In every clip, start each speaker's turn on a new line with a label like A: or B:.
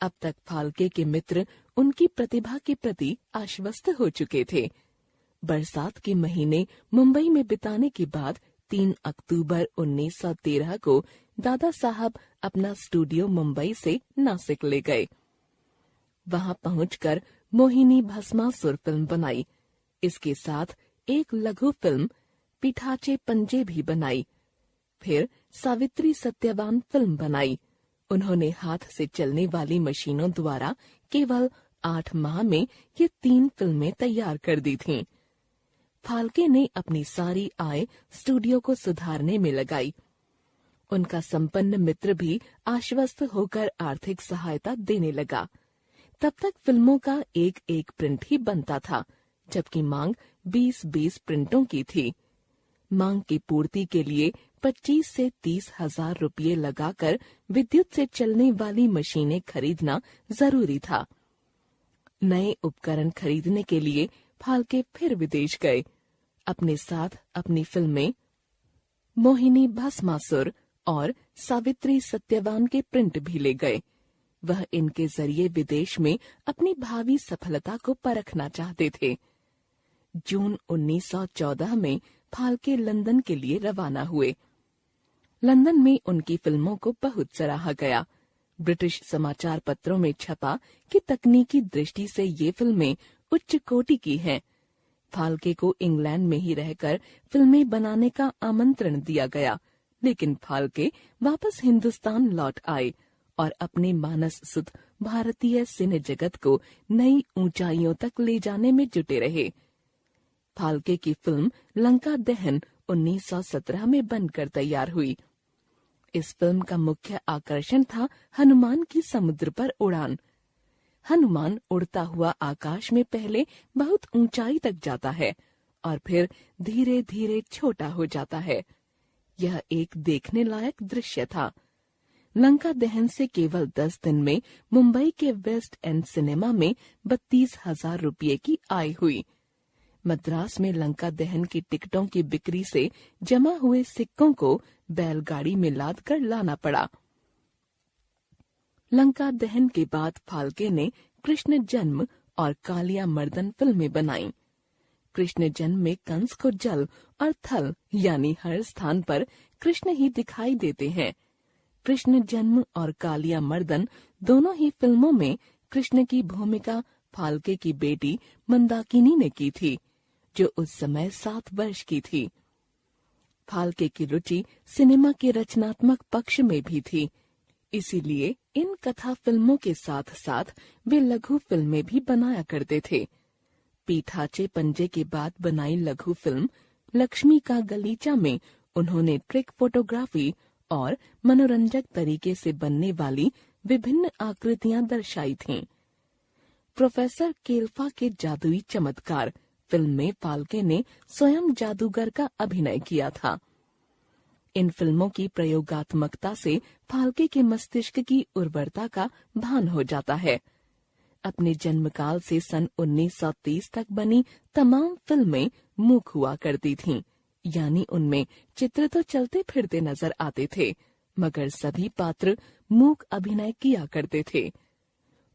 A: अब तक फाल्के के मित्र उनकी प्रतिभा के प्रति आश्वस्त हो चुके थे। बरसात के महीने मुंबई में बिताने के बाद 3 अक्टूबर 1913 को दादा साहब अपना स्टूडियो मुंबई से नासिक ले गए। वहां पहुंचकर मोहिनी भस्मासुर फिल्म बनाई। इसके साथ एक लघु फिल्म पीठाचे पंजे भी बनाई। फिर सावित्री सत्यवान फिल्म बनाई। उन्होंने हाथ से चलने वाली मशीनों द्वारा केवल 8 माह में ये 3 फिल्में तैयार कर दी थीं। फाल्के ने अपनी सारी आय स्टूडियो को सुधारने में लगाई। उनका संपन्न मित्र भी आश्वस्त होकर आर्थिक सहायता देने लगा। तब तक फिल्मों का एक एक प्रिंट ही बनता था, जबकि मांग 20-20 प्रिंटों की थी। मांग की पूर्ति के लिए 25 से 30 हजार रुपये लगाकर विद्युत से चलने वाली मशीनें खरीदना जरूरी था। नए उपकरण खरीदने के लिए फाल्के फिर विदेश गए। अपने साथ अपनी फिल्में मोहिनी भस्मासुर और सावित्री सत्यवान के प्रिंट भी ले गए। वह इनके जरिए विदेश में अपनी भावी सफलता को परखना चाहते थे। जून 1914 में फाल्के लंदन के लिए रवाना हुए। लंदन में उनकी फिल्मों को बहुत सराहा गया। ब्रिटिश समाचार पत्रों में छपा कि तकनीकी दृष्टि से ये फिल्में उच्च कोटि की हैं। फाल्के को इंग्लैंड में ही रहकर फिल्में बनाने का आमंत्रण दिया गया, लेकिन फाल्के वापस हिंदुस्तान लौट आए और अपने मानस सुत भारतीय सिने जगत को नई ऊंचाइयों तक ले जाने में जुटे रहे। फाल्के की फिल्म लंका दहन 1917 में बनकर तैयार हुई। इस फिल्म का मुख्य आकर्षण था हनुमान की समुद्र पर उड़ान। हनुमान उड़ता हुआ आकाश में पहले बहुत ऊंचाई तक जाता है और फिर धीरे धीरे छोटा हो जाता है। यह एक देखने लायक दृश्य था। लंका दहन से केवल 10 दिन में मुंबई के वेस्ट एंड सिनेमा में 32,000 रुपये की आय हुई। मद्रास में लंका दहन की टिकटों की बिक्री से जमा हुए सिक्कों को बैलगाड़ी में लाद कर लाना पड़ा। लंका दहन के बाद फाल्के ने कृष्ण जन्म और कालिया मर्दन फिल्में बनाईं। कृष्ण जन्म में कंस को जल और थल यानी हर स्थान पर कृष्ण ही दिखाई देते हैं। कृष्ण जन्म और कालिया मर्दन दोनों ही फिल्मों में कृष्ण की भूमिका फाल्के की बेटी मंदाकिनी ने की थी, जो उस समय 7 वर्ष की थी। फाल्के की रुचि सिनेमा के रचनात्मक पक्ष में भी थी, इसीलिए इन कथा फिल्मों के साथ साथ वे लघु फिल्में भी बनाया करते थे। पीठाचे पंजे के बाद बनाई लघु फिल्म लक्ष्मी का गलीचा में उन्होंने ट्रिक फोटोग्राफी और मनोरंजक तरीके से बनने वाली विभिन्न आकृतियां दर्शाई थीं। प्रोफेसर केल्फा के जादुई चमत्कार फिल्म में फाल्के ने स्वयं जादूगर का अभिनय किया था। इन फिल्मों की प्रयोगात्मकता से फाल्के के मस्तिष्क की उर्वरता का भान हो जाता है। अपने जन्मकाल से सन 1930 तक बनी तमाम फिल्में मूक हुआ करती थीं, यानी उनमें चित्र तो चलते फिरते नजर आते थे, मगर सभी पात्र मूक अभिनय किया करते थे।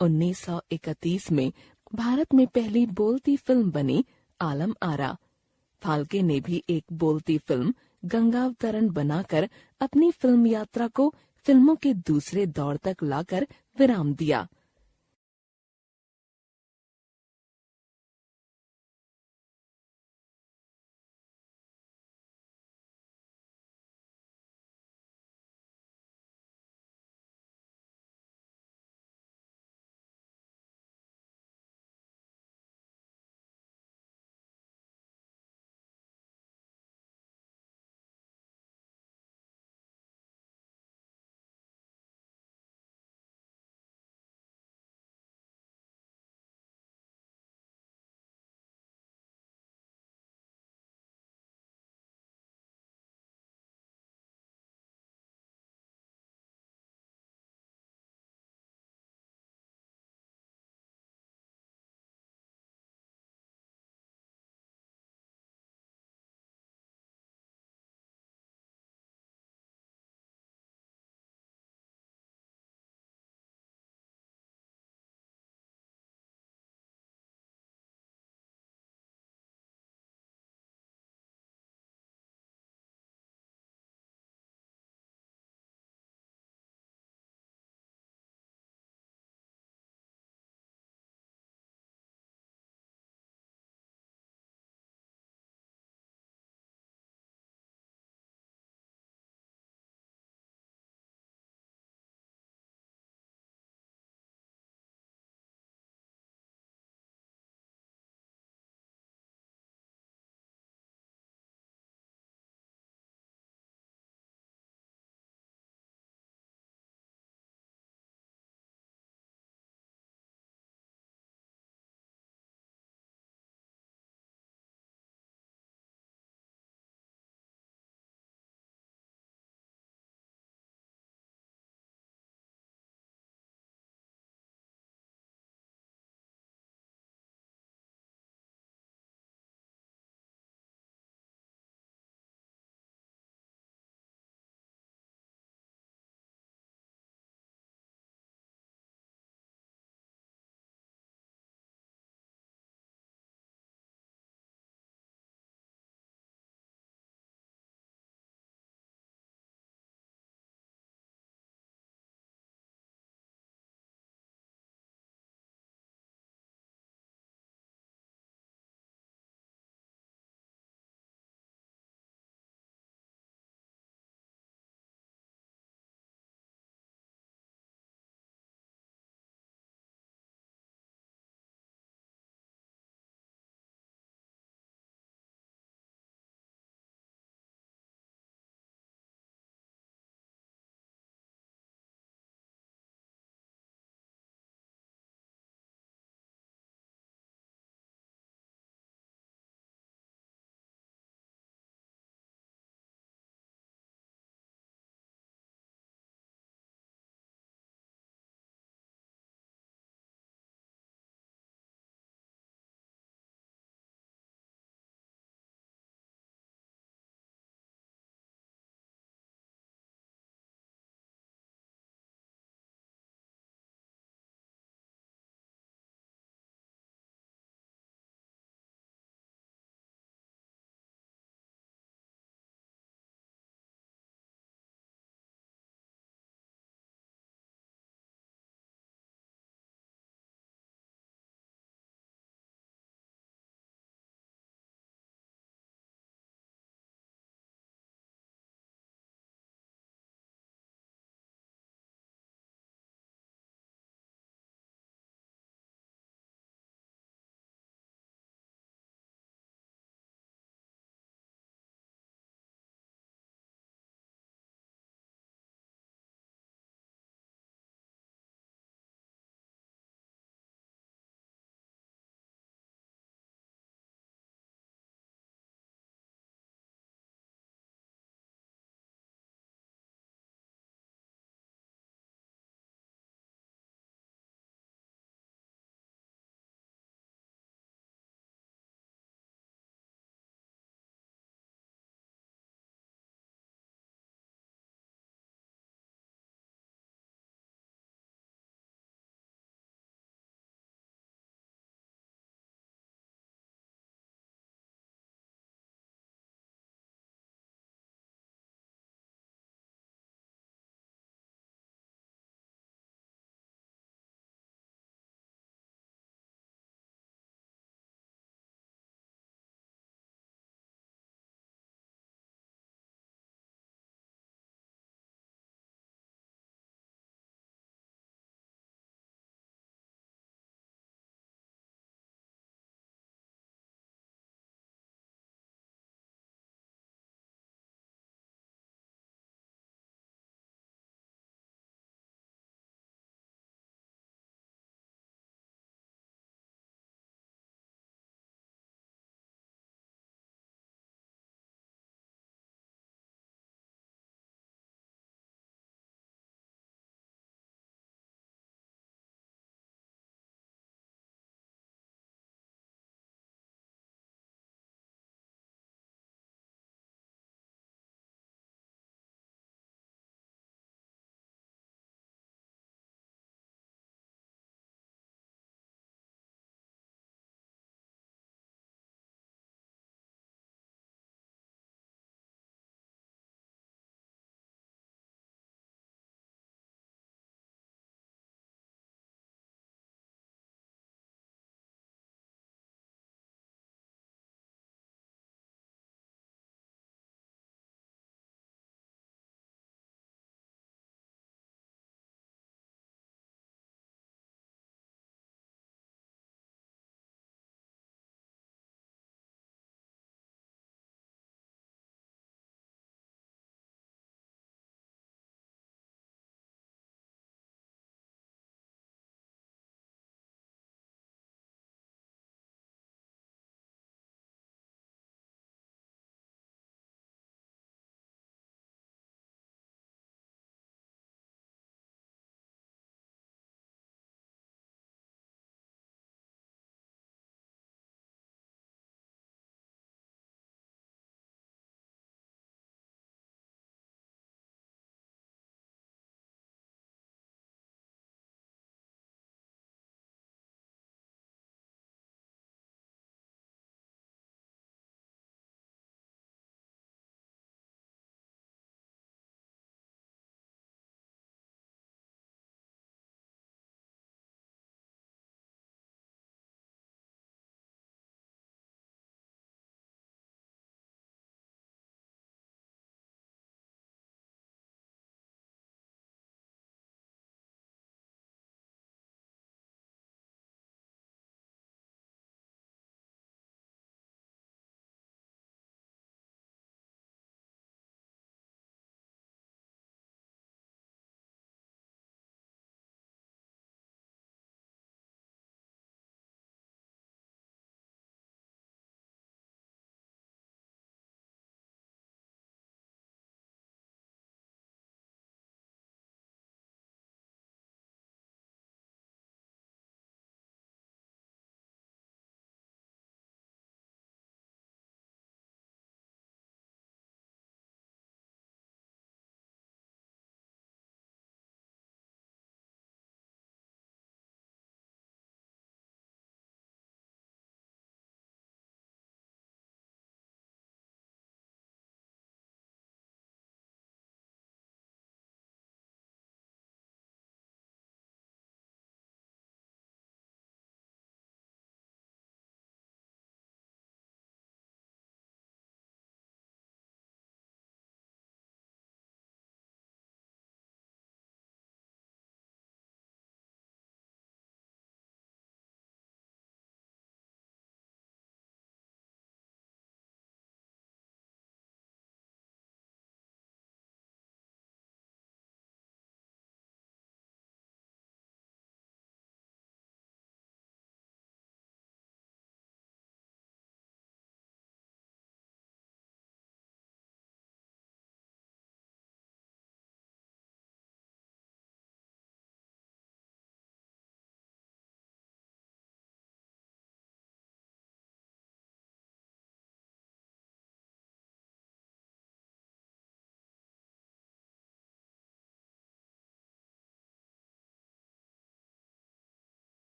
A: 1931 में भारत में पहली बोलती फिल्म बनी आलम आरा। फाल्के ने भी एक बोलती फिल्म गंगावतरण बनाकर अपनी फिल्म यात्रा को फिल्मों के दूसरे दौर तक लाकर विराम दिया।